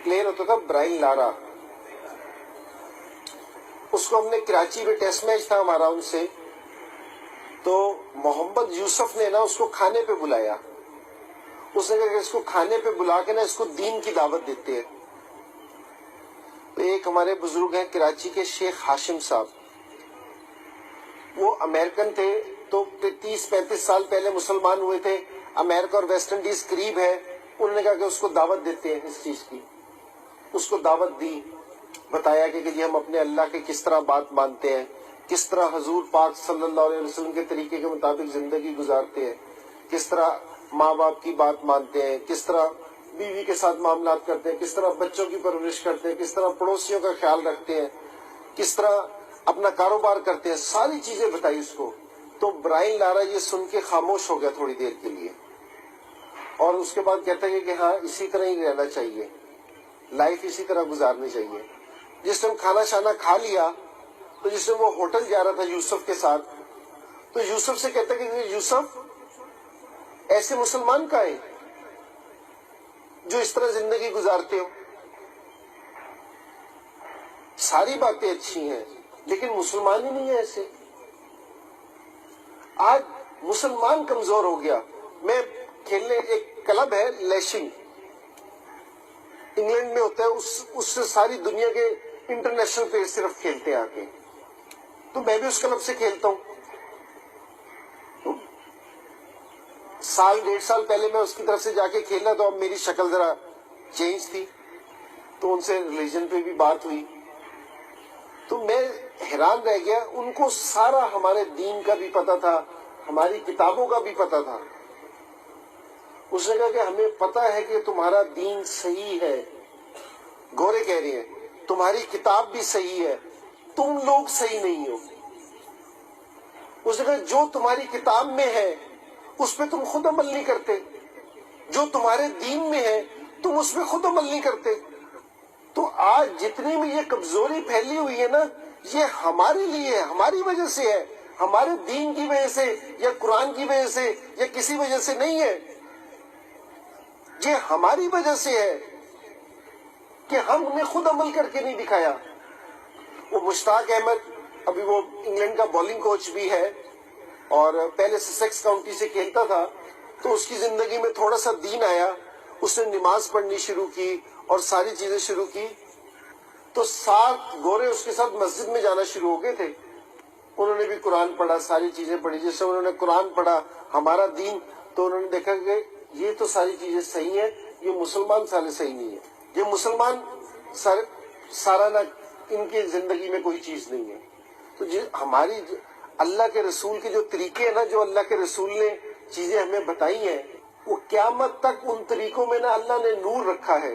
Player ہوتا تھا Brian Lara, اس کو ہم نے کراچی میں ٹیسٹ میچ تھا ہمارا ان سے، تو محمد یوسف نے نا اس کو کھانے پہ بلایا، اس نے کہا کہ اس کو کھانے پہ بلا کے نا اس کو دین کی دعوت دیتے ہیں۔ تو ایک ہمارے بزرگ ہیں کراچی کے شیخ ہاشم صاحب، وہ امریکن تھے، تو 30-35 سال پہلے مسلمان ہوئے تھے، امریکہ اور ویسٹ انڈیز قریب ہے، انہوں نے کہا کہ اس کو دعوت دیتے ہیں اس چیز کی، اس کو دعوت دی، بتایا کہ جی ہم اپنے اللہ کے کس طرح بات مانتے ہیں، کس طرح حضور پاک صلی اللہ علیہ وسلم کے طریقے کے مطابق زندگی گزارتے ہیں، کس طرح ماں باپ کی بات مانتے ہیں، کس طرح بیوی کے ساتھ معاملات کرتے ہیں، کس طرح بچوں کی پرورش کرتے ہیں، کس طرح پڑوسیوں کا خیال رکھتے ہیں، کس طرح اپنا کاروبار کرتے ہیں، ساری چیزیں بتائی اس کو۔ تو برائن لارا یہ سن کے خاموش ہو گیا تھوڑی دیر کے لیے، اور اس کے بعد کہتا ہے کہ ہاں اسی طرح ہی رہنا چاہیے، لائف اسی طرح گزارنی چاہیے۔ جس ٹائم کھانا شانا کھا لیا تو جس ٹائم وہ ہوٹل جا رہا تھا یوسف کے ساتھ، تو یوسف سے کہتا ہے کہ یوسف ایسے مسلمان کا ہے جو اس طرح زندگی گزارتے ہو، ساری باتیں اچھی ہیں لیکن مسلمان ہی نہیں ہے ایسے۔ آج مسلمان کمزور ہو گیا۔ میں کھیلنے، ایک کلب ہے لیشنگ، انگلینڈ میں ہوتا ہے، اس سے ساری دنیا کے انٹرنیشنل پلیئر صرف کھیلتے ہیں آ کے، تو میں بھی اس کلب سے کھیلتا ہوں۔ سال 1.5 سال پہلے میں اس کی طرف سے جا کے کھیلا، تو اب میری شکل ذرا چینج تھی، تو ان سے ریلیجن پہ بھی بات ہوئی، تو میں حیران رہ گیا۔ ان کو سارا ہمارے دین کا بھی پتا تھا، ہماری کتابوں کا بھی پتا تھا۔ اس نے کہا کہ ہمیں پتا ہے کہ تمہارا دین صحیح ہے، گورے کہہ رہے ہیں تمہاری کتاب بھی صحیح ہے، تم لوگ صحیح نہیں ہو۔ اس نے کہا جو تمہاری کتاب میں ہے اس پہ تم خود عمل نہیں کرتے، جو تمہارے دین میں ہے تم اس پہ خود عمل نہیں کرتے۔ تو آج جتنی بھی یہ کمزوری پھیلی ہوئی ہے نا، یہ ہمارے لیے، ہماری وجہ سے ہے، ہمارے دین کی وجہ سے یا قرآن کی وجہ سے یا کسی وجہ سے نہیں ہے، یہ ہماری وجہ سے ہے کہ ہم نے خود عمل کر کے نہیں دکھایا۔ وہ مشتاق احمد، ابھی وہ انگلینڈ کا بالنگ کوچ بھی ہے اور پہلے سسیکس کاؤنٹی سے کھیلتا تھا، تو اس کی زندگی میں تھوڑا سا دین آیا، اس نے نماز پڑھنی شروع کی اور ساری چیزیں شروع کی، تو 7 گورے اس کے ساتھ مسجد میں جانا شروع ہو گئے تھے۔ انہوں نے بھی قرآن پڑھا، ساری چیزیں پڑھی، جیسے انہوں نے قرآن پڑھا، ہمارا دین، تو انہوں نے دیکھا کہ یہ تو ساری چیزیں صحیح ہیں، یہ مسلمان سارے صحیح نہیں ہیں، یہ مسلمان سارا نہ، ان کی زندگی میں کوئی چیز نہیں ہے۔ تو ہماری اللہ کے رسول کے جو طریقے ہیں نا، جو اللہ کے رسول نے چیزیں ہمیں بتائی ہیں، وہ قیامت تک ان طریقوں میں نا اللہ نے نور رکھا ہے۔